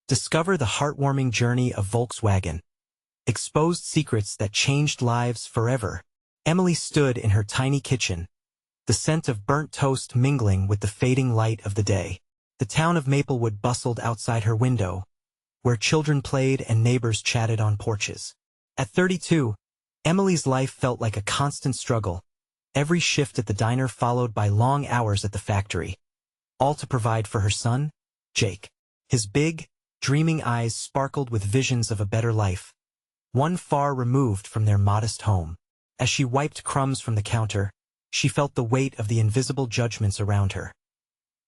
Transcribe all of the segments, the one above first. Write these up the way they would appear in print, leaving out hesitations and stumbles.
Discover the heartwarming journey of Volkswagen. Exposed secrets that changed lives forever. Emily stood in her tiny kitchen, the scent of burnt toast mingling with the fading light of the day. The town of Maplewood bustled outside her window, where children played and neighbors chatted on porches. At 32, Emily's life felt like a constant struggle, every shift at the diner followed by long hours at the factory, all to provide for her son, Jake. His big, dreaming eyes sparkled with visions of a better life, one far removed from their modest home. As she wiped crumbs from the counter, she felt the weight of the invisible judgments around her.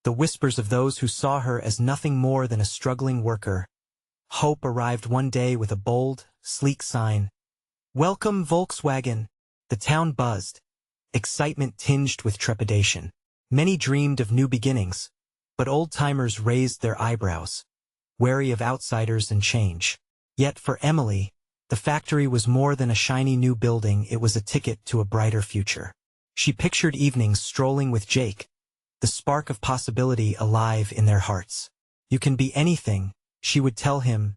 The whispers of those who saw her as nothing more than a struggling worker. Hope arrived one day with a bold, sleek sign. "Welcome, Volkswagen." The town buzzed, excitement tinged with trepidation. Many dreamed of new beginnings, but old-timers raised their eyebrows, wary of outsiders and change. Yet for Emily, the factory was more than a shiny new building, it was a ticket to a brighter future. She pictured evenings strolling with Jake, the spark of possibility alive in their hearts. "You can be anything," she would tell him,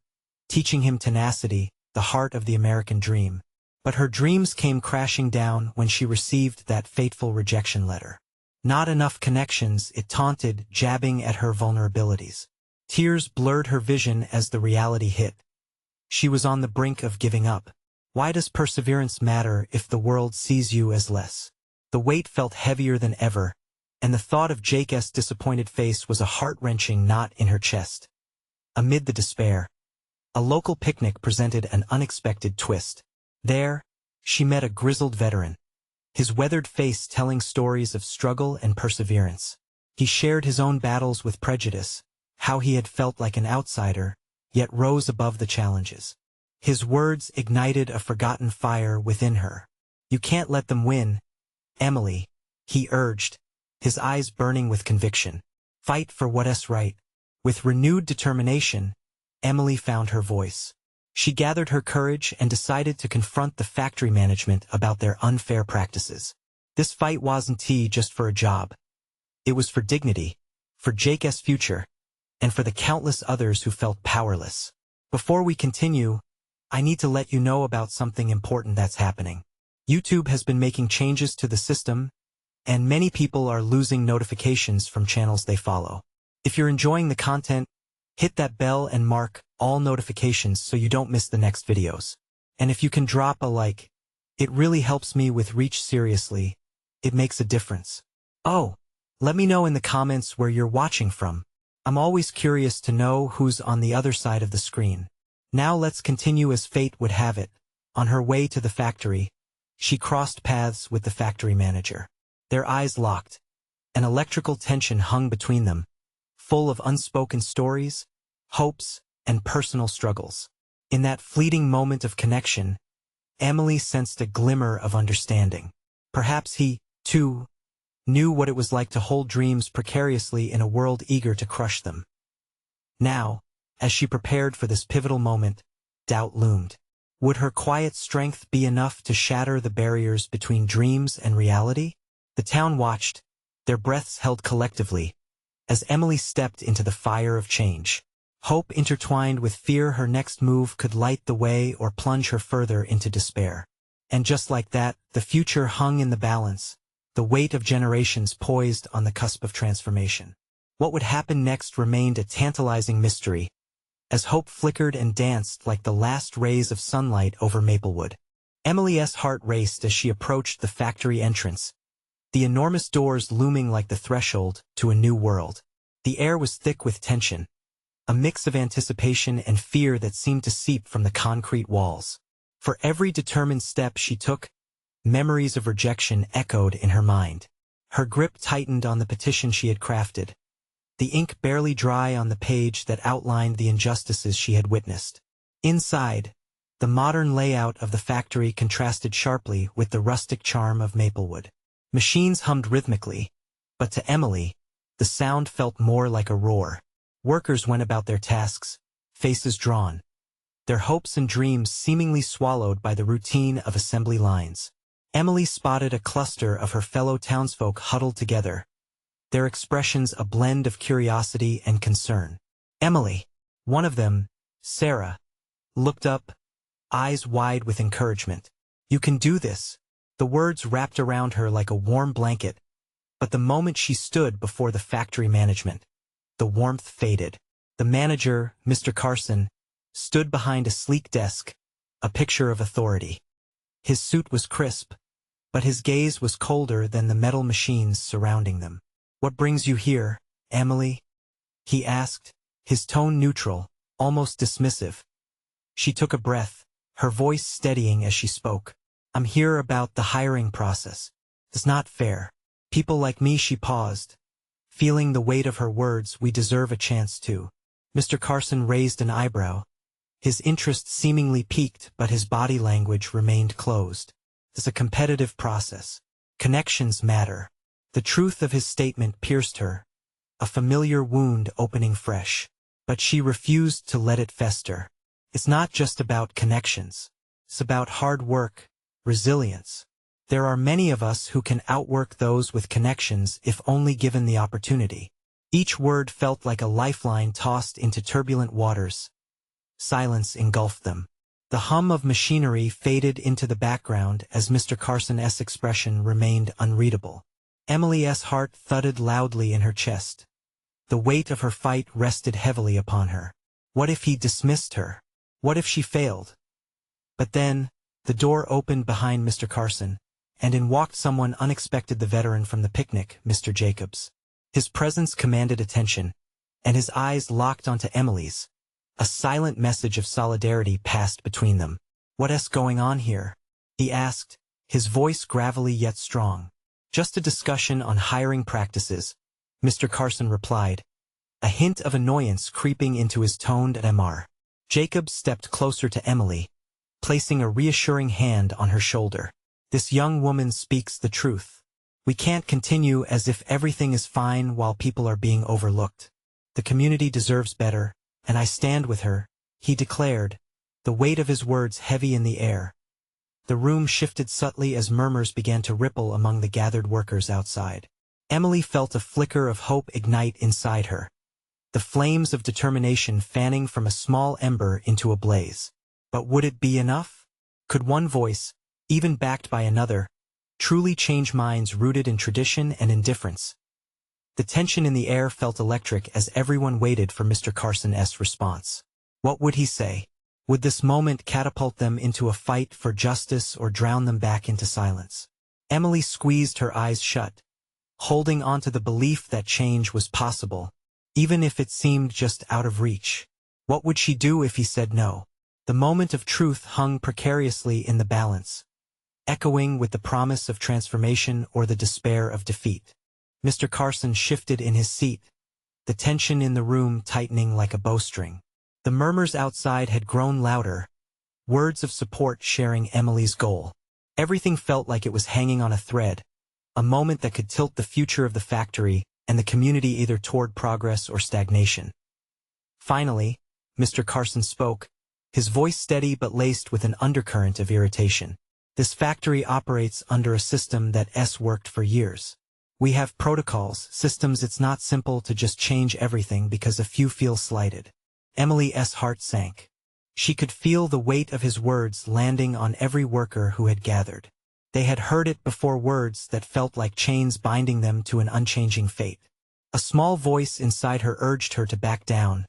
teaching him tenacity, the heart of the American dream. But her dreams came crashing down when she received that fateful rejection letter. Not enough connections, it taunted, jabbing at her vulnerabilities. Tears blurred her vision as the reality hit. She was on the brink of giving up. Why does perseverance matter if the world sees you as less? The weight felt heavier than ever, and the thought of Jake's disappointed face was a heart-wrenching knot in her chest. Amid the despair, a local picnic presented an unexpected twist. There, she met a grizzled veteran, his weathered face telling stories of struggle and perseverance. He shared his own battles with prejudice, how he had felt like an outsider, yet rose above the challenges. His words ignited a forgotten fire within her. "You can't let them win, Emily," he urged, his eyes burning with conviction. "Fight for what's right." With renewed determination, Emily found her voice. She gathered her courage and decided to confront the factory management about their unfair practices. This fight wasn't just for a job. It was for dignity, for Jake's future, and for the countless others who felt powerless. Before we continue, I need to let you know about something important that's happening. YouTube has been making changes to the system, and many people are losing notifications from channels they follow. If you're enjoying the content, hit that bell and mark all notifications so you don't miss the next videos. And if you can drop a like, it really helps me with reach. Seriously, it makes a difference. Oh, let me know in the comments where you're watching from. I'm always curious to know who's on the other side of the screen. Now let's continue. As fate would have it, on her way to the factory, she crossed paths with the factory manager. Their eyes locked. An electrical tension hung between them, full of unspoken stories, hopes, and personal struggles. In that fleeting moment of connection, Emily sensed a glimmer of understanding. Perhaps he, too, knew what it was like to hold dreams precariously in a world eager to crush them. Now, as she prepared for this pivotal moment, doubt loomed. Would her quiet strength be enough to shatter the barriers between dreams and reality? The town watched, their breaths held collectively, as Emily stepped into the fire of change. Hope intertwined with fear, her next move could light the way or plunge her further into despair. And just like that, the future hung in the balance, the weight of generations poised on the cusp of transformation. What would happen next remained a tantalizing mystery, as hope flickered and danced like the last rays of sunlight over Maplewood. Emily's heart raced as she approached the factory entrance, the enormous doors looming like the threshold to a new world. The air was thick with tension, a mix of anticipation and fear that seemed to seep from the concrete walls. For every determined step she took, memories of rejection echoed in her mind. Her grip tightened on the petition she had crafted, the ink barely dry on the page that outlined the injustices she had witnessed. Inside, the modern layout of the factory contrasted sharply with the rustic charm of Maplewood. Machines hummed rhythmically, but to Emily, the sound felt more like a roar. Workers went about their tasks, faces drawn, their hopes and dreams seemingly swallowed by the routine of assembly lines. Emily spotted a cluster of her fellow townsfolk huddled together, their expressions a blend of curiosity and concern. "Emily, One of them, Sarah, looked up, eyes wide with encouragement. "You can do this." The words wrapped around her like a warm blanket, but the moment she stood before the factory management, the warmth faded. The manager, Mr. Carson, stood behind a sleek desk, a picture of authority. His suit was crisp, but his gaze was colder than the metal machines surrounding them. "What brings you here, Emily?" he asked, his tone neutral, almost dismissive. She took a breath, her voice steadying as she spoke. "I'm here about the hiring process. It's not fair. People like me." She paused, feeling the weight of her words. "We deserve a chance to." Mr. Carson raised an eyebrow. His interest seemingly piqued, but his body language remained closed. "It's a competitive process. Connections matter." The truth of his statement pierced her, a familiar wound opening fresh. But she refused to let it fester. "It's not just about connections. It's about hard work, resilience. There are many of us who can outwork those with connections if only given the opportunity." Each word felt like a lifeline tossed into turbulent waters. Silence engulfed them. The hum of machinery faded into the background as Mr. Carson's expression remained unreadable. Emily's heart thudded loudly in her chest. The weight of her fight rested heavily upon her. What if he dismissed her? What if she failed? But then, the door opened behind Mr. Carson, and in walked someone unexpected, the veteran from the picnic, Mr. Jacobs. His presence commanded attention, and his eyes locked onto Emily's. A silent message of solidarity passed between them. "What's going on here?" he asked, his voice gravelly yet strong. "Just a discussion on hiring practices," Mr. Carson replied, a hint of annoyance creeping into his toned Mr. Jacobs stepped closer to Emily, placing a reassuring hand on her shoulder. "This young woman speaks the truth. We can't continue as if everything is fine while people are being overlooked. The community deserves better, and I stand with her," he declared, the weight of his words heavy in the air. The room shifted subtly as murmurs began to ripple among the gathered workers outside. Emily felt a flicker of hope ignite inside her, the flames of determination fanning from a small ember into a blaze. But would it be enough? Could one voice, even backed by another, truly change minds rooted in tradition and indifference? The tension in the air felt electric as everyone waited for Mr. Carson's response. What would he say? Would this moment catapult them into a fight for justice or drown them back into silence? Emily squeezed her eyes shut, holding on to the belief that change was possible, even if it seemed just out of reach. What would she do if he said no? The moment of truth hung precariously in the balance, echoing with the promise of transformation or the despair of defeat. Mr. Carson shifted in his seat, the tension in the room tightening like a bowstring. The murmurs outside had grown louder, words of support sharing Emily's goal. Everything felt like it was hanging on a thread, a moment that could tilt the future of the factory and the community either toward progress or stagnation. Finally, Mr. Carson spoke, his voice steady but laced with an undercurrent of irritation. "This factory operates under a system that's worked for years. We have protocols, systems. It's not simple to just change everything because a few feel slighted." Emily's heart sank. She could feel the weight of his words landing on every worker who had gathered. They had heard it before, words that felt like chains binding them to an unchanging fate. A small voice inside her urged her to back down,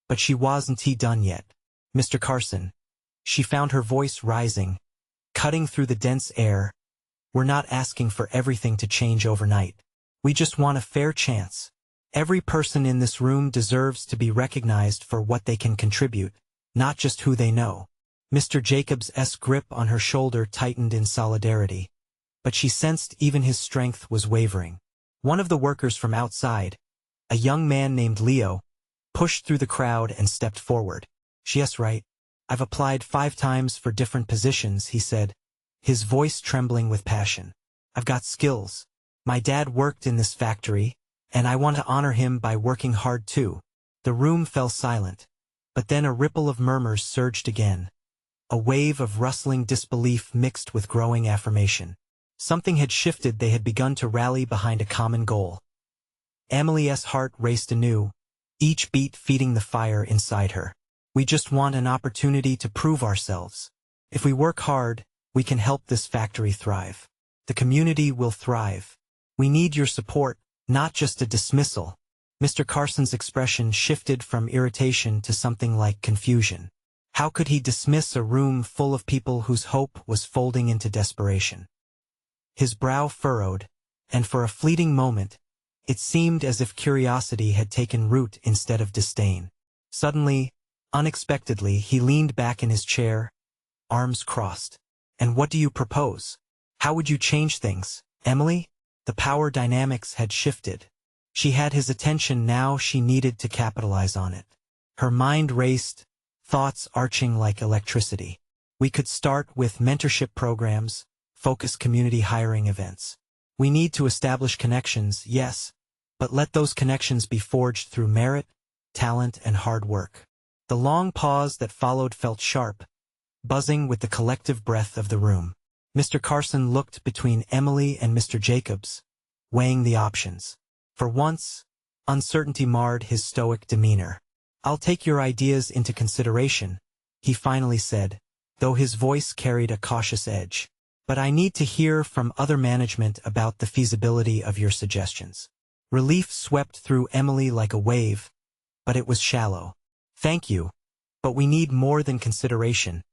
but she wasn't done yet. "Mr. Carson," she found her voice rising, cutting through the dense air, "we're not asking for everything to change overnight. We just want a fair chance. Every person in this room deserves to be recognized for what they can contribute, not just who they know." Mr. Jacobs' grip on her shoulder tightened in solidarity, but she sensed even his strength was wavering. One of the workers from outside, a young man named Leo, pushed through the crowd and stepped forward. "She's right. I've applied 5 times for different positions," he said, his voice trembling with passion. "I've got skills. My dad worked in this factory, and I want to honor him by working hard too." The room fell silent, but then a ripple of murmurs surged again, a wave of rustling disbelief mixed with growing affirmation. Something had shifted. They had begun to rally behind a common goal. Emily's heart raced anew, each beat feeding the fire inside her. We just want an opportunity to prove ourselves. If we work hard, we can help this factory thrive. The community will thrive. We need your support, not just a dismissal. Mr. Carson's expression shifted from irritation to something like confusion. How could he dismiss a room full of people whose hope was folding into desperation? His brow furrowed, and for a fleeting moment, it seemed as if curiosity had taken root instead of disdain. Suddenly, unexpectedly, he leaned back in his chair, arms crossed. And what do you propose? How would you change things, Emily? The power dynamics had shifted. She had his attention now, she needed to capitalize on it. Her mind raced, thoughts arching like electricity. We could start with mentorship programs, focus community hiring events. We need to establish connections, yes, but let those connections be forged through merit, talent, and hard work. The long pause that followed felt sharp, buzzing with the collective breath of the room. Mr. Carson looked between Emily and Mr. Jacobs, weighing the options. For once, uncertainty marred his stoic demeanor. "I'll take your ideas into consideration," he finally said, though his voice carried a cautious edge. "But I need to hear from other management about the feasibility of your suggestions." Relief swept through Emily like a wave, but it was shallow. "Thank you, but we need more than consideration,"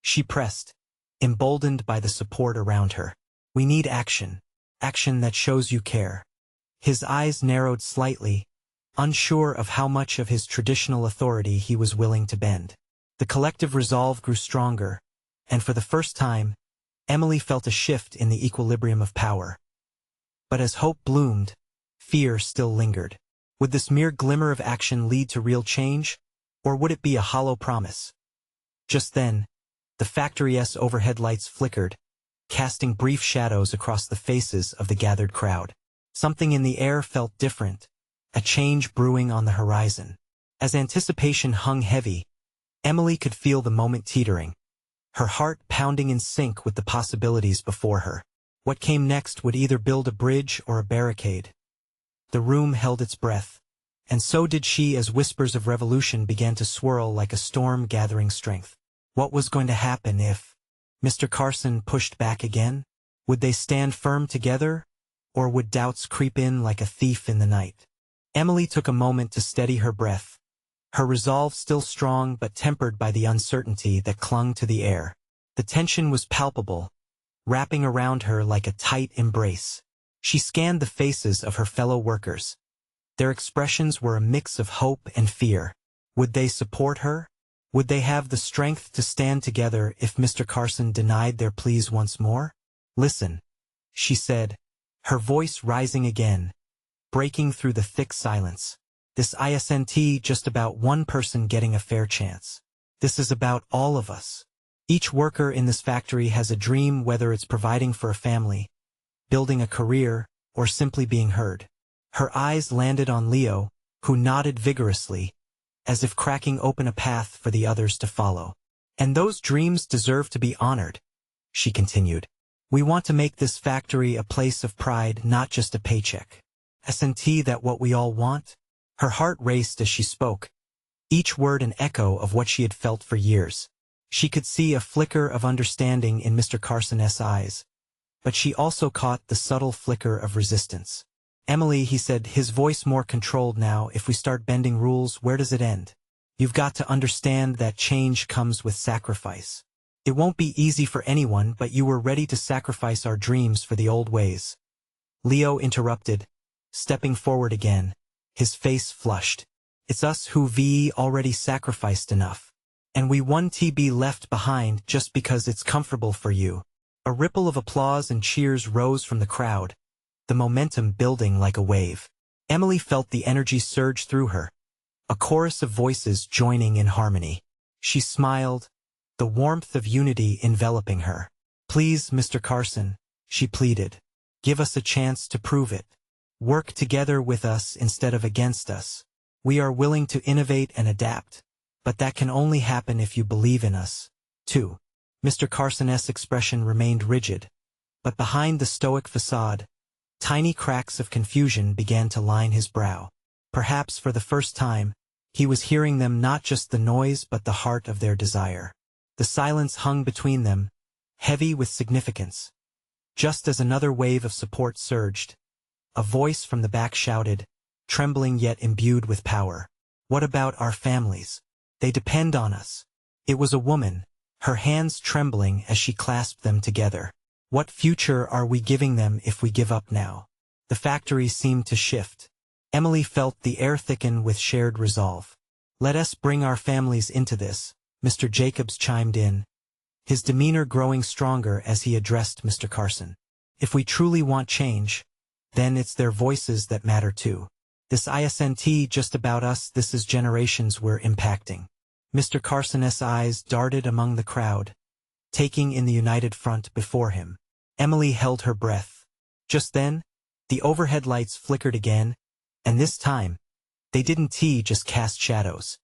she pressed, emboldened by the support around her. "We need action, action that shows you care." His eyes narrowed slightly, unsure of how much of his traditional authority he was willing to bend. The collective resolve grew stronger, and for the first time, Emily felt a shift in the equilibrium of power. But as hope bloomed, fear still lingered. Would this mere glimmer of action lead to real change, or would it be a hollow promise? Just then, the factory's overhead lights flickered, casting brief shadows across the faces of the gathered crowd. Something in the air felt different, a change brewing on the horizon. As anticipation hung heavy, Emily could feel the moment teetering, her heart pounding in sync with the possibilities before her. What came next would either build a bridge or a barricade. The room held its breath, and so did she as whispers of revolution began to swirl like a storm gathering strength. What was going to happen if Mr. Carson pushed back again? Would they stand firm together, or would doubts creep in like a thief in the night? Emily took a moment to steady her breath, her resolve still strong but tempered by the uncertainty that clung to the air. The tension was palpable, wrapping around her like a tight embrace. She scanned the faces of her fellow workers. Their expressions were a mix of hope and fear. Would they support her? Would they have the strength to stand together if Mr. Carson denied their pleas once more? "Listen," she said, her voice rising again, breaking through the thick silence. "This isn't just about one person getting a fair chance. This is about all of us. Each worker in this factory has a dream, whether it's providing for a family, building a career, or simply being heard." Her eyes landed on Leo, who nodded vigorously, as if cracking open a path for the others to follow. "And those dreams deserve to be honored," she continued. "We want to make this factory a place of pride, not just a paycheck. Isn't that what we all want?" Her heart raced as she spoke, each word an echo of what she had felt for years. She could see a flicker of understanding in Mr. Carson's eyes, but she also caught the subtle flicker of resistance. "Emily," he said, his voice more controlled now, "if we start bending rules, where does it end? You've got to understand that change comes with sacrifice. It won't be easy for anyone, but you were ready to sacrifice our dreams for the old ways." Leo interrupted, stepping forward again, his face flushed. "It's us who've already sacrificed enough. And we won't be left behind just because it's comfortable for you." A ripple of applause and cheers rose from the crowd, the momentum building like a wave. Emily felt the energy surge through her, a chorus of voices joining in harmony. She smiled, the warmth of unity enveloping her. "Please, Mr. Carson," she pleaded, "give us a chance to prove it. Work together with us instead of against us. We are willing to innovate and adapt, but that can only happen if you believe in us, too." Mr. Carson's expression remained rigid, but behind the stoic facade, tiny cracks of confusion began to line his brow. Perhaps for the first time, he was hearing them, not just the noise but the heart of their desire. The silence hung between them, heavy with significance. Just as another wave of support surged, a voice from the back shouted, trembling yet imbued with power. "What about our families? They depend on us." It was a woman, her hands trembling as she clasped them together. "What future are we giving them if we give up now?" The factory seemed to shift. Emily felt the air thicken with shared resolve. "Let us bring our families into this," Mr. Jacobs chimed in, his demeanor growing stronger as he addressed Mr. Carson. "If we truly want change, then it's their voices that matter too. This isn't just about us, this is generations we're impacting." Mr. Carson's eyes darted among the crowd, taking in the united front before him. Emily held her breath. Just then, the overhead lights flickered again, and this time, they didn't just cast shadows.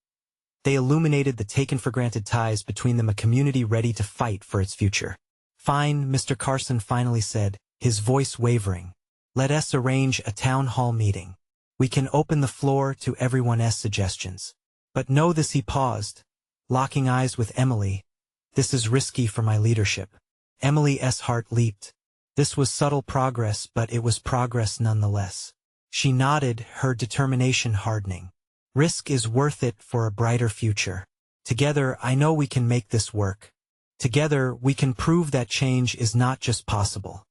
They illuminated the taken-for-granted ties between them, a community ready to fight for its future. "Fine," Mr. Carson finally said, his voice wavering. "Let us arrange a town hall meeting. We can open the floor to everyone's suggestions. But know this," he paused, locking eyes with Emily. "This is risky for my leadership." Emily's heart leaped. This was subtle progress, but it was progress nonetheless. She nodded, her determination hardening. "Risk is worth it for a brighter future. Together, I know we can make this work. Together, we can prove that change is not just possible.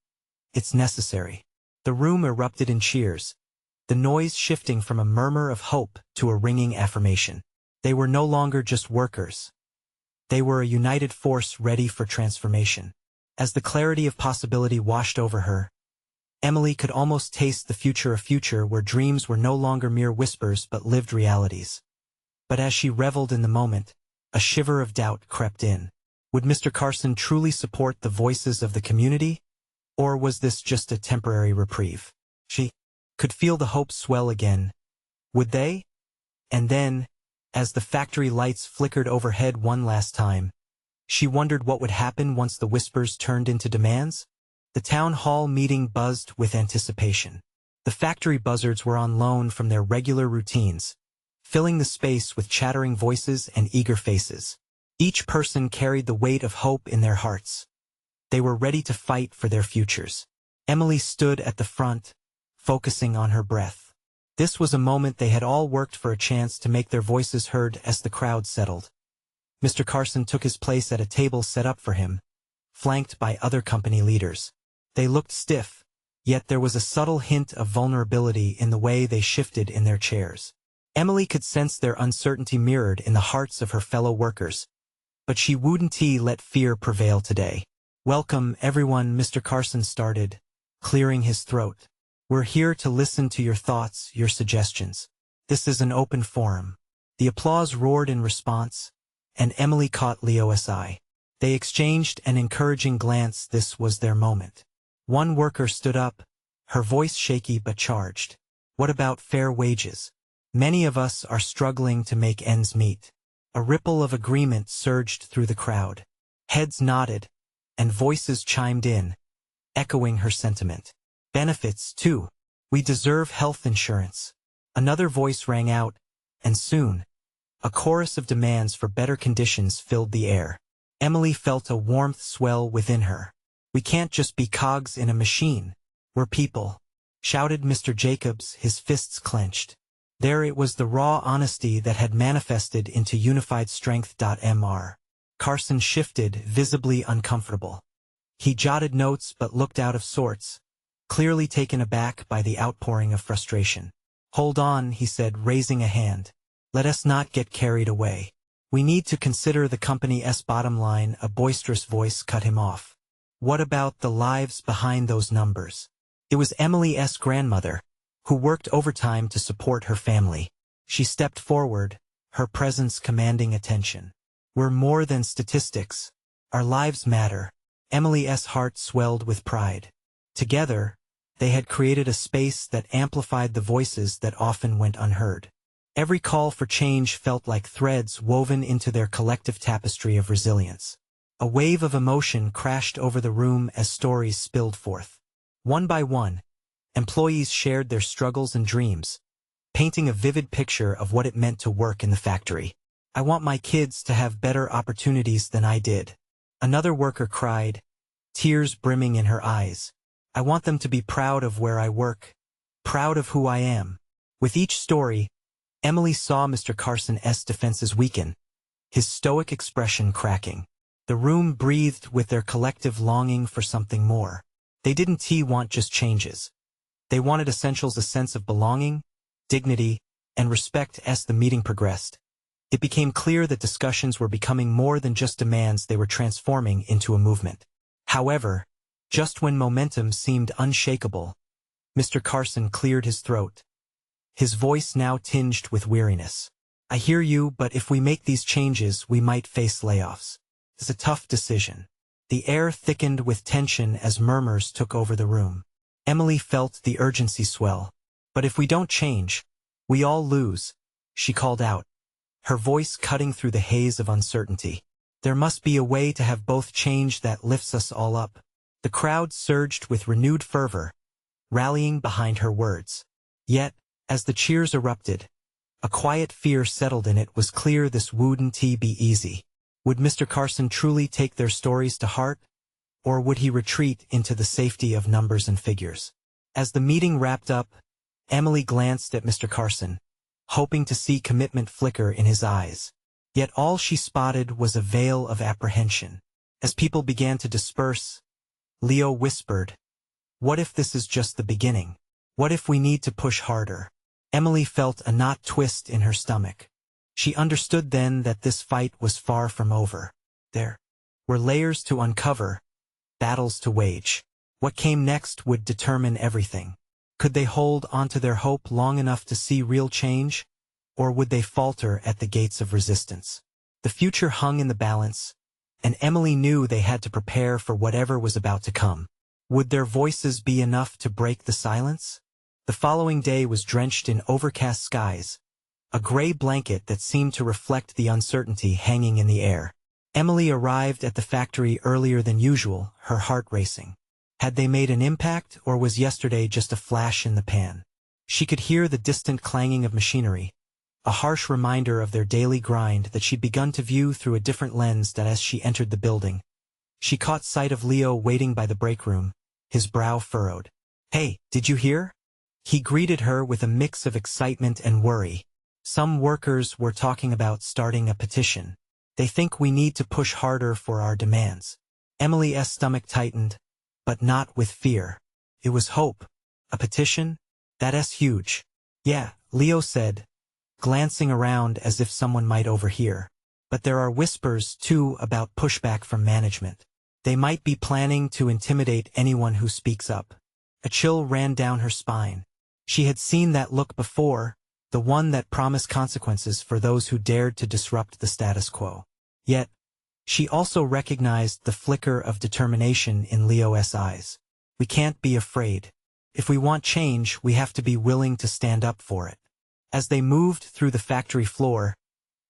It's necessary." The room erupted in cheers, the noise shifting from a murmur of hope to a ringing affirmation. They were no longer just workers. They were a united force ready for transformation. As the clarity of possibility washed over her, Emily could almost taste a future where dreams were no longer mere whispers but lived realities. But as she reveled in the moment, a shiver of doubt crept in. Would Mr. Carson truly support the voices of the community? Or was this just a temporary reprieve? She could feel the hope swell again. Would they? And then, as the factory lights flickered overhead one last time, she wondered what would happen once the whispers turned into demands. The town hall meeting buzzed with anticipation. The factory buzzards were on loan from their regular routines, filling the space with chattering voices and eager faces. Each person carried the weight of hope in their hearts. They were ready to fight for their futures. Emily stood at the front, focusing on her breath. This was a moment they had all worked for, a chance to make their voices heard. As the crowd settled, Mr. Carson took his place at a table set up for him, flanked by other company leaders. They looked stiff, yet there was a subtle hint of vulnerability in the way they shifted in their chairs. Emily could sense their uncertainty mirrored in the hearts of her fellow workers, but she wouldn't let fear prevail today. "Welcome, everyone," Mr. Carson started, clearing his throat. "We're here to listen to your thoughts, your suggestions. This is an open forum." The applause roared in response, and Emily caught Leo's eye. They exchanged an encouraging glance. This was their moment. One worker stood up, her voice shaky but charged. "What about fair wages? Many of us are struggling to make ends meet." A ripple of agreement surged through the crowd. Heads nodded, and voices chimed in, echoing her sentiment. "Benefits, too. We deserve health insurance." Another voice rang out, and soon, a chorus of demands for better conditions filled the air. Emily felt a warmth swell within her. "We can't just be cogs in a machine. We're people," shouted Mr. Jacobs, his fists clenched. There it was, the raw honesty that had manifested into unified strength. Mr. Carson shifted, visibly uncomfortable. He jotted notes but looked out of sorts, clearly taken aback by the outpouring of frustration. "Hold on," he said, raising a hand. "Let us not get carried away. We need to consider the company's bottom line." A boisterous voice cut him off. "What about the lives behind those numbers?" It was Emily's grandmother, who worked overtime to support her family. She stepped forward, her presence commanding attention. "We're more than statistics. Our lives matter." Emily's heart swelled with pride. Together, they had created a space that amplified the voices that often went unheard. Every call for change felt like threads woven into their collective tapestry of resilience. A wave of emotion crashed over the room as stories spilled forth. One by one, employees shared their struggles and dreams, painting a vivid picture of what it meant to work in the factory. "I want my kids to have better opportunities than I did," another worker cried, tears brimming in her eyes. "I want them to be proud of where I work, proud of who I am." With each story, Emily saw Mr. Carson's defenses weaken, his stoic expression cracking. The room breathed with their collective longing for something more. They didn't want just changes. They wanted essentials, a sense of belonging, dignity, and respect. As the meeting progressed, it became clear that discussions were becoming more than just demands. They were transforming into a movement. However, just when momentum seemed unshakable, Mr. Carson cleared his throat, his voice now tinged with weariness. "I hear you, but if we make these changes, we might face layoffs. It's a tough decision." The air thickened with tension as murmurs took over the room. Emily felt the urgency swell. "But if we don't change, we all lose," she called out, her voice cutting through the haze of uncertainty. "There must be a way to have both change that lifts us all up." The crowd surged with renewed fervor, rallying behind her words. Yet, as the cheers erupted, a quiet fear settled in. It was clear this wouldn't be easy. Would Mr. Carson truly take their stories to heart, or would he retreat into the safety of numbers and figures? As the meeting wrapped up, Emily glanced at Mr. Carson, hoping to see commitment flicker in his eyes. Yet all she spotted was a veil of apprehension. As people began to disperse, Leo whispered, "What if this is just the beginning? What if we need to push harder?" Emily felt a knot twist in her stomach. She understood then that this fight was far from over. There were layers to uncover, battles to wage. What came next would determine everything. Could they hold onto their hope long enough to see real change, or would they falter at the gates of resistance? The future hung in the balance, and Emily knew they had to prepare for whatever was about to come. Would their voices be enough to break the silence? The following day was drenched in overcast skies, a gray blanket that seemed to reflect the uncertainty hanging in the air. Emily arrived at the factory earlier than usual, her heart racing. Had they made an impact, or was yesterday just a flash in the pan? She could hear the distant clanging of machinery, a harsh reminder of their daily grind that she'd begun to view through a different lens. That as she entered the building, she caught sight of Leo waiting by the break room, his brow furrowed. "Hey, did you hear?" He greeted her with a mix of excitement and worry. "Some workers were talking about starting a petition. They think we need to push harder for our demands." Emily's stomach tightened, but not with fear. It was hope. A petition? That's huge. "Yeah," Leo said, glancing around as if someone might overhear. "But there are whispers, too, about pushback from management. They might be planning to intimidate anyone who speaks up." A chill ran down her spine. She had seen that look before, the one that promised consequences for those who dared to disrupt the status quo. Yet, she also recognized the flicker of determination in Leo's eyes. "We can't be afraid. If we want change, we have to be willing to stand up for it." As they moved through the factory floor,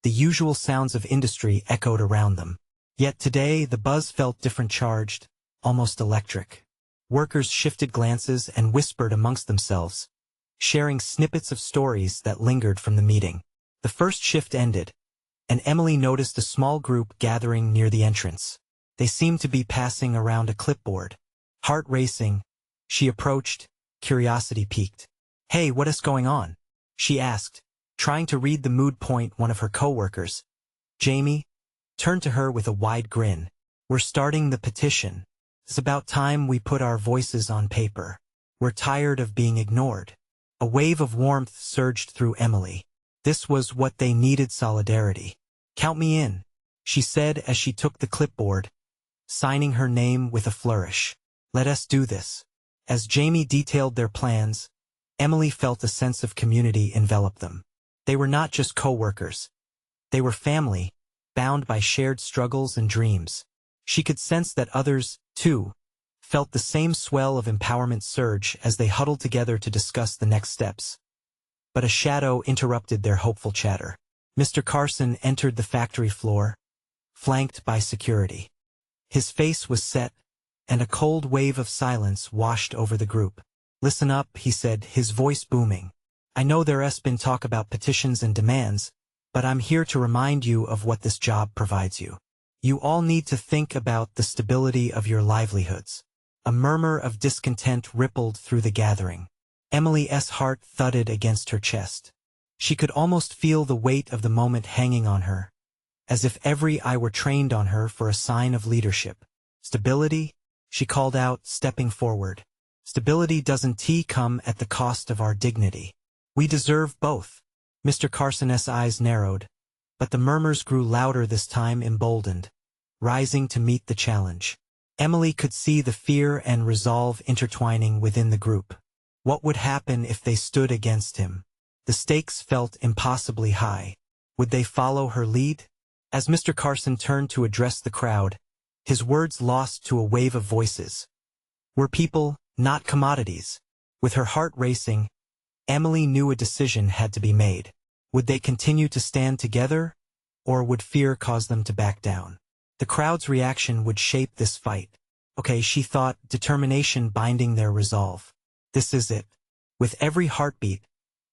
the usual sounds of industry echoed around them. Yet today the buzz felt different, charged, almost electric. Workers shifted glances and whispered amongst themselves, sharing snippets of stories that lingered from the meeting. The first shift ended, and Emily noticed a small group gathering near the entrance. They seemed to be passing around a clipboard. Heart racing, she approached, curiosity piqued. "Hey, what is going on?" she asked, trying to read the mood. One of her co-workers, Jamie, turned to her with a wide grin. "We're starting the petition. It's about time we put our voices on paper. We're tired of being ignored." A wave of warmth surged through Emily. This was what they needed: solidarity. "Count me in," she said as she took the clipboard, signing her name with a flourish. "Let us do this." As Jamie detailed their plans, Emily felt a sense of community envelop them. They were not just co-workers. They were family, bound by shared struggles and dreams. She could sense that others, too, felt the same swell of empowerment surge as they huddled together to discuss the next steps. But a shadow interrupted their hopeful chatter. Mr. Carson entered the factory floor, flanked by security. His face was set, and a cold wave of silence washed over the group. "Listen up," he said, his voice booming. I know there's been talk about petitions and demands, but I'm here to remind you of what this job provides you. You all need to think about the stability of your livelihoods. A murmur of discontent rippled through the gathering. Emily's heart thudded against her chest. She could almost feel the weight of the moment hanging on her, as if every eye were trained on her for a sign of leadership. Stability? She called out, stepping forward. Stability doesn't come at the cost of our dignity. We deserve both. Mr. Carson's eyes narrowed, but the murmurs grew louder this time, emboldened, rising to meet the challenge. Emily could see the fear and resolve intertwining within the group. What would happen if they stood against him? The stakes felt impossibly high. Would they follow her lead? As Mr. Carson turned to address the crowd, his words lost to a wave of voices. We're people, not commodities. With her heart racing, Emily knew a decision had to be made. Would they continue to stand together, or would fear cause them to back down? The crowd's reaction would shape this fight. Okay, she thought, determination binding their resolve. This is it. With every heartbeat,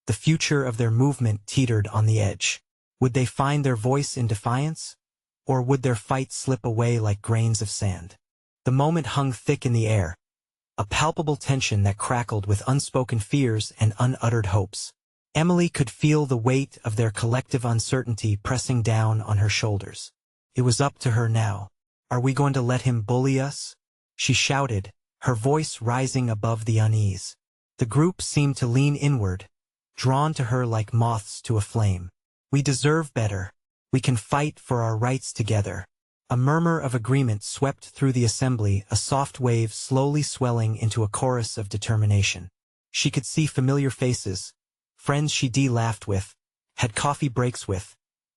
the future of their movement teetered on the edge. Would they find their voice in defiance, or would their fight slip away like grains of sand? The moment hung thick in the air, a palpable tension that crackled with unspoken fears and unuttered hopes. Emily could feel the weight of their collective uncertainty pressing down on her shoulders. It was up to her now. Are we going to let him bully us? She shouted, her voice rising above the unease. The group seemed to lean inward, drawn to her like moths to a flame. We deserve better. We can fight for our rights together. A murmur of agreement swept through the assembly, a soft wave slowly swelling into a chorus of determination. She could see familiar faces, friends she'd laughed with, had coffee breaks with,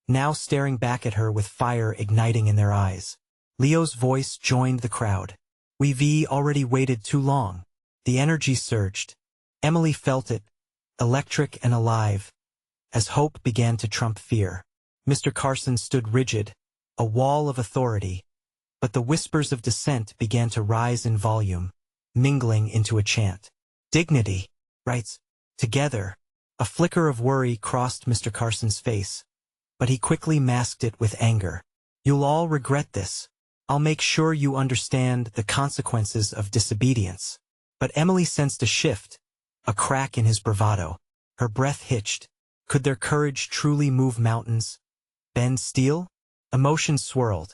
now staring back at her with fire igniting in their eyes. Leo's voice joined the crowd. We've already waited too long. The energy surged. Emily felt it, electric and alive, as hope began to trump fear. Mr. Carson stood rigid, a wall of authority, but the whispers of dissent began to rise in volume, mingling into a chant. Dignity, rights, together. A flicker of worry crossed Mr. Carson's face, but he quickly masked it with anger. You'll all regret this. I'll make sure you understand the consequences of disobedience. But Emily sensed a shift, a crack in his bravado. Her breath hitched. Could their courage truly move mountains, bend steel? Emotions swirled.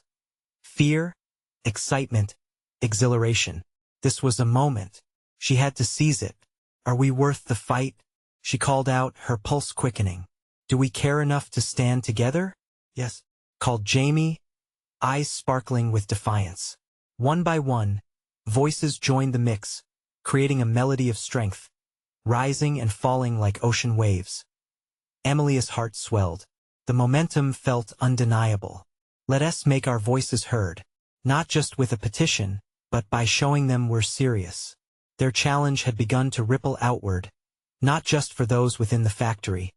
Fear, excitement, exhilaration. This was a moment. She had to seize it. Are we worth the fight? She called out, her pulse quickening. Do we care enough to stand together? Yes, called Jamie, eyes sparkling with defiance. One by one, voices joined the mix, creating a melody of strength, rising and falling like ocean waves. Emily's heart swelled. The momentum felt undeniable. Let us make our voices heard, not just with a petition, but by showing them we're serious. Their challenge had begun to ripple outward, not just for those within the factory,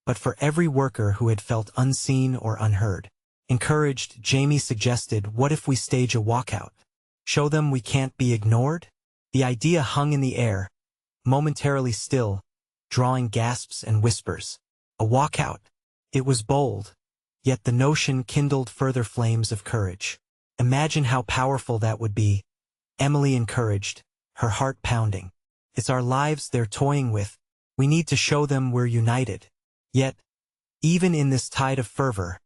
but for every worker who had felt unseen or unheard. Encouraged, Jamie suggested, what if we stage a walkout? Show them we can't be ignored? The idea hung in the air, momentarily still, drawing gasps and whispers. A walkout. It was bold, yet the notion kindled further flames of courage. Imagine how powerful that would be, Emily encouraged, her heart pounding. It's our lives they're toying with. We need to show them we're united. Yet, even in this tide of fervor,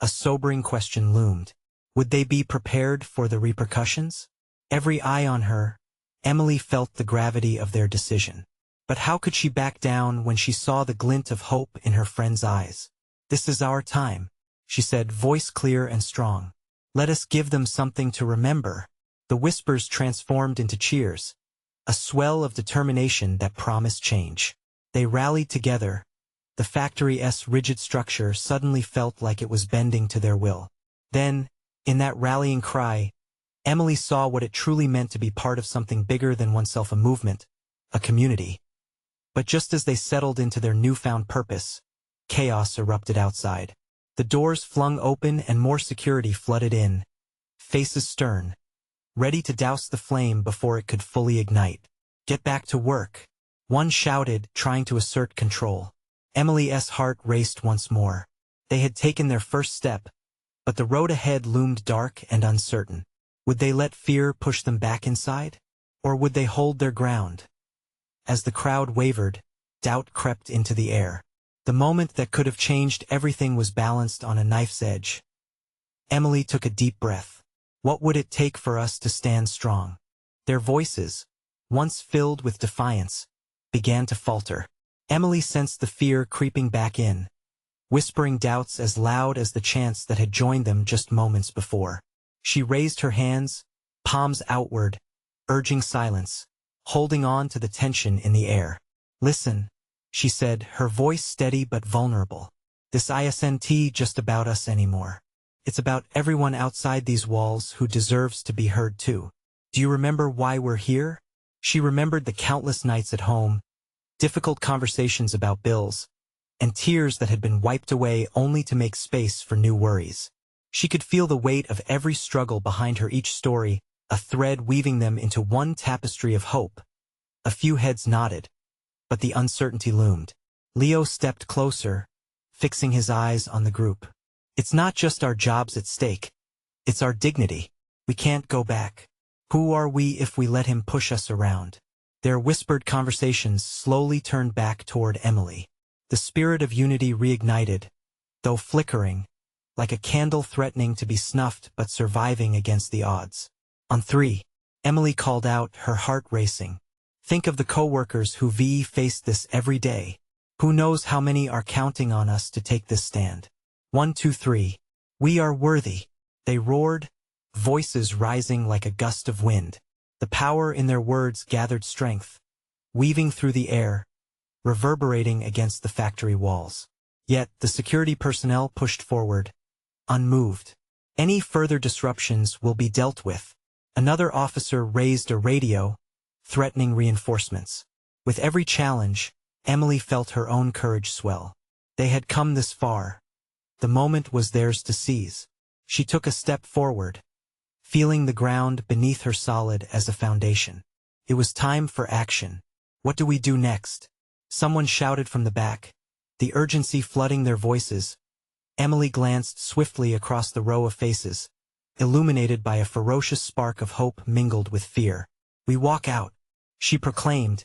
a sobering question loomed. Would they be prepared for the repercussions? Every eye on her, Emily felt the gravity of their decision. But how could she back down when she saw the glint of hope in her friend's eyes? This is our time, she said, voice clear and strong. Let us give them something to remember. The whispers transformed into cheers, a swell of determination that promised change. They rallied together. The factory's rigid structure suddenly felt like it was bending to their will. Then, in that rallying cry, Emily saw what it truly meant to be part of something bigger than oneself, a movement, a community. But just as they settled into their newfound purpose, chaos erupted outside. The doors flung open and more security flooded in, faces stern, ready to douse the flame before it could fully ignite. Get back to work. One shouted, trying to assert control. Emily's heart raced once more. They had taken their first step, but the road ahead loomed dark and uncertain. Would they let fear push them back inside? Or would they hold their ground? As the crowd wavered, doubt crept into the air. The moment that could have changed everything was balanced on a knife's edge. Emily took a deep breath. What would it take for us to stand strong? Their voices, once filled with defiance, began to falter. Emily sensed the fear creeping back in, whispering doubts as loud as the chants that had joined them just moments before. She raised her hands, palms outward, urging silence, holding on to the tension in the air. "Listen," she said, her voice steady but vulnerable. "This isn't just about us anymore. It's about everyone outside these walls who deserves to be heard too. Do you remember why we're here?" She remembered the countless nights at home, difficult conversations about bills, and tears that had been wiped away only to make space for new worries. She could feel the weight of every struggle behind her, each story, a thread weaving them into one tapestry of hope. A few heads nodded, but the uncertainty loomed. Leo stepped closer, fixing his eyes on the group. "It's not just our jobs at stake. It's our dignity. We can't go back. Who are we if we let him push us around?" Their whispered conversations slowly turned back toward Emily. The spirit of unity reignited, though flickering, like a candle threatening to be snuffed but surviving against the odds. "On three," Emily called out, her heart racing. "Think of the co-workers who face this every day. Who knows how many are counting on us to take this stand. 1, 2, 3. We are worthy," they roared, voices rising like a gust of wind. The power in their words gathered strength, weaving through the air, reverberating against the factory walls. Yet the security personnel pushed forward, unmoved. "Any further disruptions will be dealt with." Another officer raised a radio, threatening reinforcements. With every challenge, Emily felt her own courage swell. They had come this far. The moment was theirs to seize. She took a step forward, feeling the ground beneath her solid as a foundation. It was time for action. "What do we do next?" Someone shouted from the back, the urgency flooding their voices. Emily glanced swiftly across the row of faces, illuminated by a ferocious spark of hope mingled with fear. "We walk out," she proclaimed,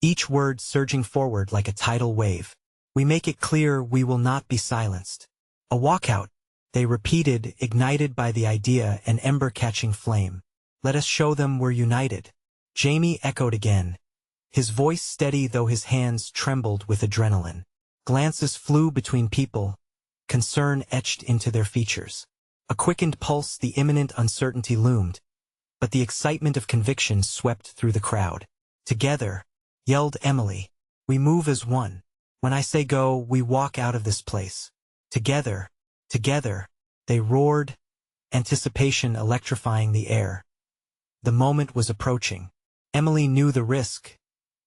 each word surging forward like a tidal wave. "We make it clear we will not be silenced." "A walkout," they repeated, ignited by the idea, an ember-catching flame. "Let us show them we're united." Jamie echoed again, his voice steady though his hands trembled with adrenaline. Glances flew between people, concern etched into their features. A quickened pulse, the imminent uncertainty loomed, but the excitement of conviction swept through the crowd. "Together," yelled Emily, "we move as one. When I say go, we walk out of this place. Together, together," they roared, anticipation electrifying the air. The moment was approaching. Emily knew the risk.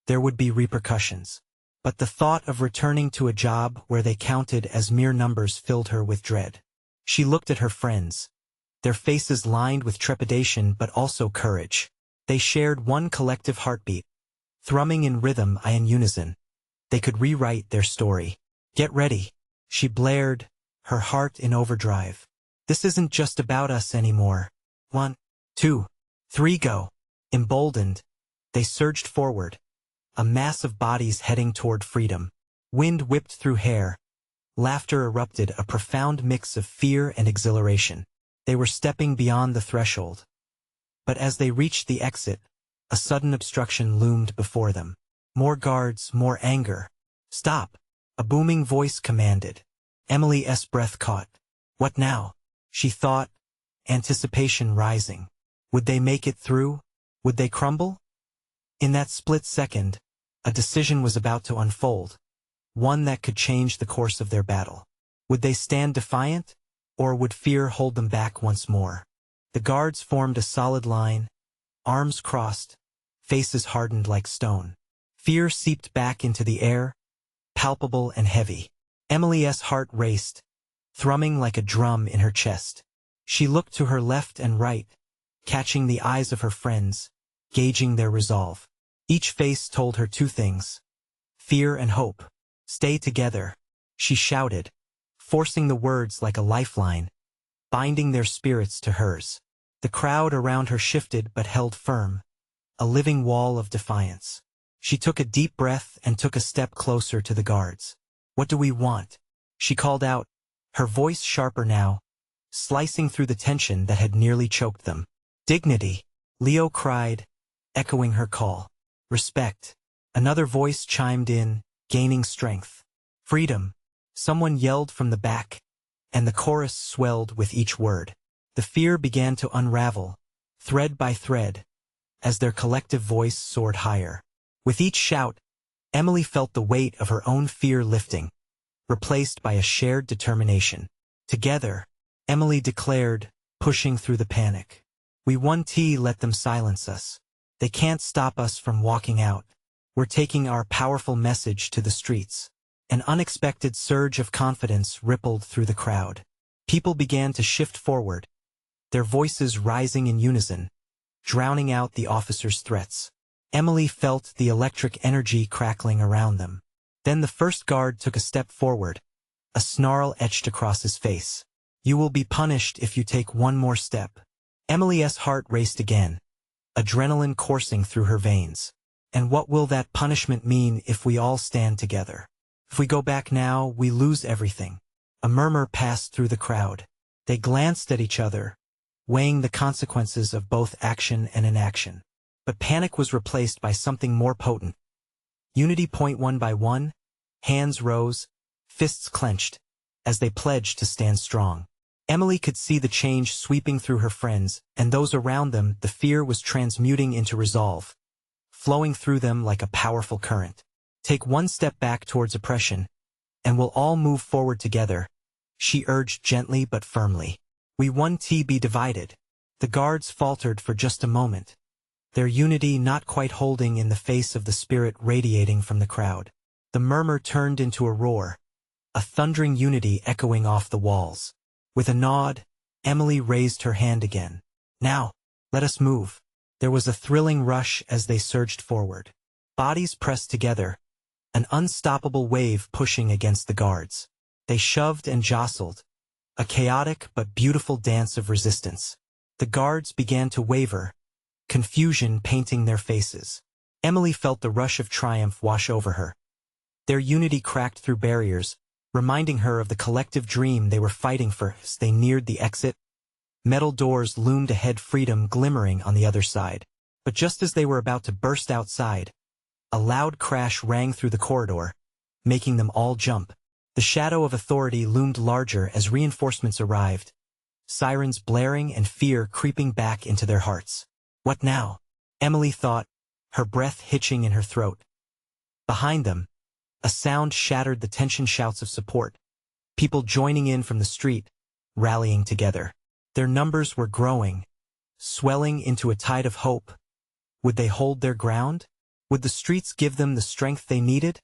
There would be repercussions. But the thought of returning to a job where they counted as mere numbers filled her with dread. She looked at her friends, their faces lined with trepidation but also courage. They shared one collective heartbeat, thrumming in rhythm in unison. They could rewrite their story. "Get ready," she blared, her heart in overdrive. "This isn't just about us anymore. 1, 2, 3, go." Emboldened, they surged forward, a mass of bodies heading toward freedom. Wind whipped through hair. Laughter erupted, a profound mix of fear and exhilaration. They were stepping beyond the threshold. But as they reached the exit, a sudden obstruction loomed before them. More guards, more anger. "Stop," a booming voice commanded. Emily's breath caught. What now? She thought, anticipation rising. Would they make it through? Would they crumble? In that split second, a decision was about to unfold, one that could change the course of their battle. Would they stand defiant, or would fear hold them back once more? The guards formed a solid line, arms crossed, faces hardened like stone. Fear seeped back into the air, palpable and heavy. Emily's heart raced, thrumming like a drum in her chest. She looked to her left and right, catching the eyes of her friends, gauging their resolve. Each face told her two things: fear and hope. Stay together, she shouted, forcing the words like a lifeline, binding their spirits to hers. The crowd around her shifted but held firm, a living wall of defiance. She took a deep breath and took a step closer to the guards. "What do we want?" she called out, her voice sharper now, slicing through the tension that had nearly choked them. "Dignity," Leo cried, echoing her call. "Respect," another voice chimed in, gaining strength. "Freedom," someone yelled from the back, and the chorus swelled with each word. The fear began to unravel, thread by thread, as their collective voice soared higher. With each shout, Emily felt the weight of her own fear lifting, replaced by a shared determination. Together, Emily declared, pushing through the panic, "We won't let them silence us. They can't stop us from walking out. We're taking our powerful message to the streets." An unexpected surge of confidence rippled through the crowd. People began to shift forward, their voices rising in unison, drowning out the officers' threats. Emily felt the electric energy crackling around them. Then the first guard took a step forward, a snarl etched across his face. "You will be punished if you take one more step." Emily's heart raced again, adrenaline coursing through her veins. "And what will that punishment mean if we all stand together? If we go back now, we lose everything." A murmur passed through the crowd. They glanced at each other, weighing the consequences of both action and inaction. But panic was replaced by something more potent. Unity. One by one, hands rose, fists clenched, as they pledged to stand strong. Emily could see the change sweeping through her friends and those around them. The fear was transmuting into resolve, flowing through them like a powerful current. "Take one step back towards oppression, and we'll all move forward together," she urged gently but firmly. "We won't be divided." The guards faltered for just a moment, their unity not quite holding in the face of the spirit radiating from the crowd. The murmur turned into a roar, a thundering unity echoing off the walls. With a nod, Emily raised her hand again. "Now, let us move." There was a thrilling rush as they surged forward. Bodies pressed together, an unstoppable wave pushing against the guards. They shoved and jostled, a chaotic but beautiful dance of resistance. The guards began to waver, confusion painting their faces. Emily felt the rush of triumph wash over her. Their unity cracked through barriers, reminding her of the collective dream they were fighting for. As they neared the exit, metal doors loomed ahead, freedom glimmering on the other side. But just as they were about to burst outside, a loud crash rang through the corridor, making them all jump. The shadow of authority loomed larger as reinforcements arrived, sirens blaring and fear creeping back into their hearts. "What now?" Emily thought, her breath hitching in her throat. Behind them, a sound shattered the tension, shouts of support. People joining in from the street, rallying together. Their numbers were growing, swelling into a tide of hope. Would they hold their ground? Would the streets give them the strength they needed?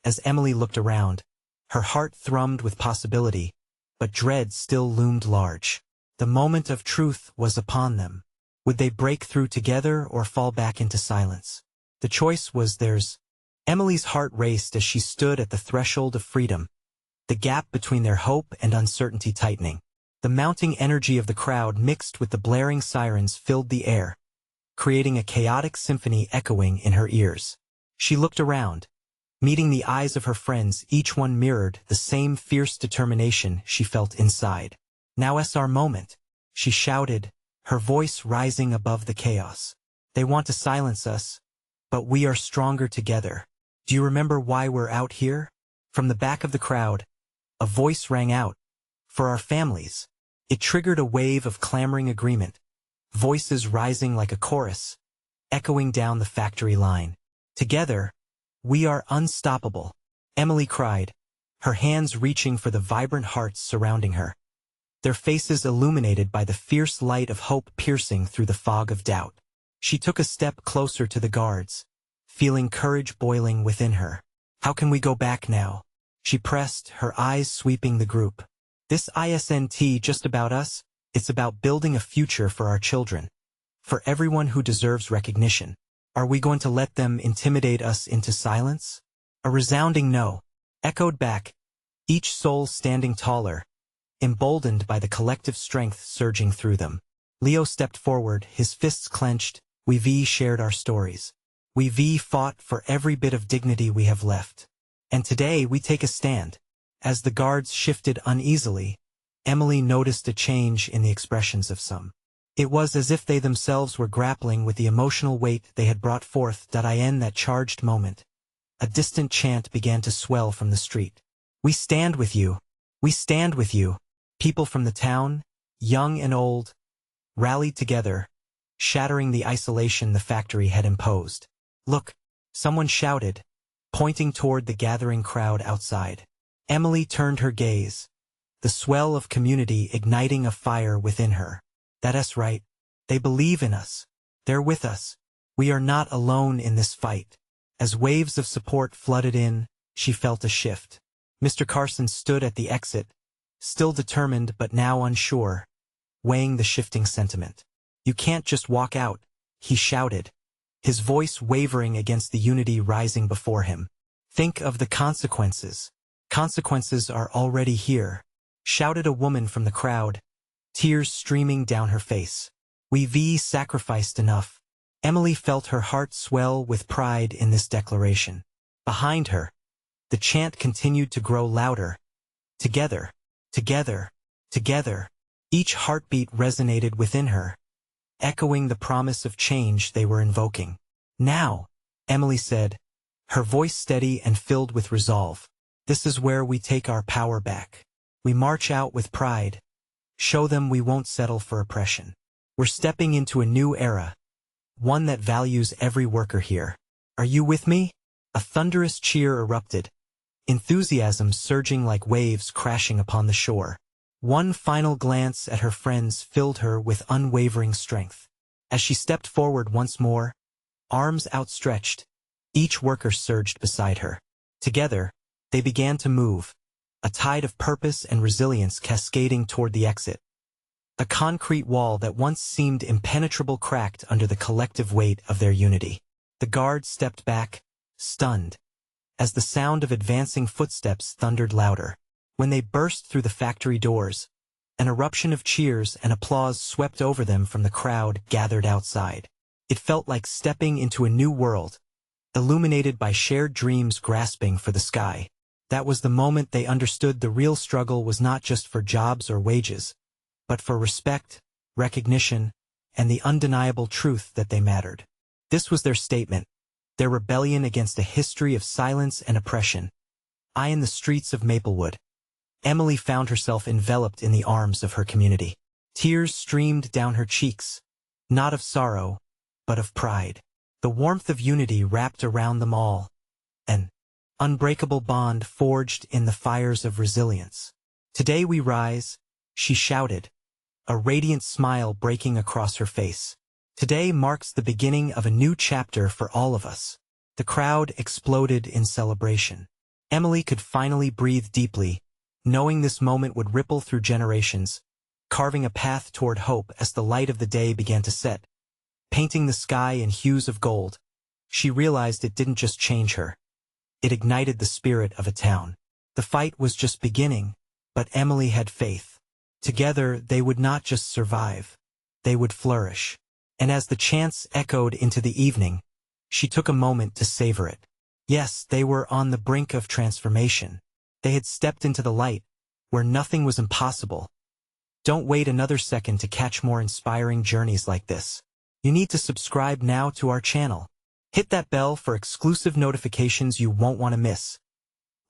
As Emily looked around, her heart thrummed with possibility, but dread still loomed large. The moment of truth was upon them. Would they break through together or fall back into silence? The choice was theirs. Emily's heart raced as she stood at the threshold of freedom, the gap between their hope and uncertainty tightening. The mounting energy of the crowd mixed with the blaring sirens filled the air, creating a chaotic symphony echoing in her ears. She looked around, meeting the eyes of her friends. Each one mirrored the same fierce determination she felt inside. "Now's our moment," she shouted, her voice rising above the chaos. "They want to silence us, but we are stronger together. Do you remember why we're out here?" From the back of the crowd, a voice rang out, "For our families." It triggered a wave of clamoring agreement, voices rising like a chorus, echoing down the factory line. "Together, we are unstoppable," Emily cried, her hands reaching for the vibrant hearts surrounding her, their faces illuminated by the fierce light of hope piercing through the fog of doubt. She took a step closer to the guards, feeling courage boiling within her. "How can we go back now?" she pressed, her eyes sweeping the group. "This isn't just about us, it's about building a future for our children, for everyone who deserves recognition." Are we going to let them intimidate us into silence? A resounding no echoed back, each soul standing taller, emboldened by the collective strength surging through them. Leo stepped forward, his fists clenched. We shared our stories. We fought for every bit of dignity we have left. And today we take a stand. As the guards shifted uneasily, Emily noticed a change in the expressions of some. It was as if they themselves were grappling with the emotional weight they had brought forth. In that charged moment, a distant chant began to swell from the street. We stand with you. We stand with you. People from the town, young and old, rallied together, shattering the isolation the factory had imposed. Look, someone shouted, pointing toward the gathering crowd outside. Emily turned her gaze, the swell of community igniting a fire within her. That's right. They believe in us. They're with us. We are not alone in this fight. As waves of support flooded in, she felt a shift. Mr. Carson stood at the exit, still determined but now unsure, weighing the shifting sentiment. You can't just walk out, he shouted, his voice wavering against the unity rising before him. Think of the consequences. Consequences are already here, shouted a woman from the crowd, tears streaming down her face. We've sacrificed enough. Emily felt her heart swell with pride in this declaration. Behind her, the chant continued to grow louder. Together, together, together. Each heartbeat resonated within her, echoing the promise of change they were invoking. Now, Emily said, her voice steady and filled with resolve. This is where we take our power back. We march out with pride. Show them we won't settle for oppression. We're stepping into a new era, one that values every worker here. Are you with me? A thunderous cheer erupted, enthusiasm surging like waves crashing upon the shore. One final glance at her friends filled her with unwavering strength. As she stepped forward once more, arms outstretched, each worker surged beside her. Together, they began to move, a tide of purpose and resilience cascading toward the exit. A concrete wall that once seemed impenetrable cracked under the collective weight of their unity. The guards stepped back, stunned, as the sound of advancing footsteps thundered louder. When they burst through the factory doors, an eruption of cheers and applause swept over them from the crowd gathered outside. It felt like stepping into a new world, illuminated by shared dreams grasping for the sky. That was the moment they understood the real struggle was not just for jobs or wages, but for respect, recognition, and the undeniable truth that they mattered. This was their statement, their rebellion against a history of silence and oppression. In the streets of Maplewood, Emily found herself enveloped in the arms of her community. Tears streamed down her cheeks, not of sorrow, but of pride. The warmth of unity wrapped around them all, an unbreakable bond forged in the fires of resilience. Today we rise, she shouted, a radiant smile breaking across her face. Today marks the beginning of a new chapter for all of us. The crowd exploded in celebration. Emily could finally breathe deeply, knowing this moment would ripple through generations, carving a path toward hope as the light of the day began to set, painting the sky in hues of gold. She realized it didn't just change her. It ignited the spirit of a town. The fight was just beginning, but Emily had faith. Together, they would not just survive, they would flourish. And as the chants echoed into the evening, she took a moment to savor it. Yes, they were on the brink of transformation. They had stepped into the light, where nothing was impossible. Don't wait another second to catch more inspiring journeys like this. You need to subscribe now to our channel. Hit that bell for exclusive notifications you won't want to miss.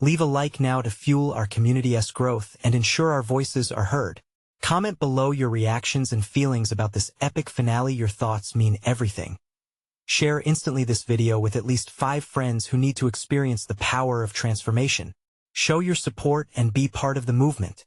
Leave a like now to fuel our community's growth and ensure our voices are heard. Comment below your reactions and feelings about this epic finale. Your thoughts mean everything. Share instantly this video with at least 5 friends who need to experience the power of transformation. Show your support and be part of the movement.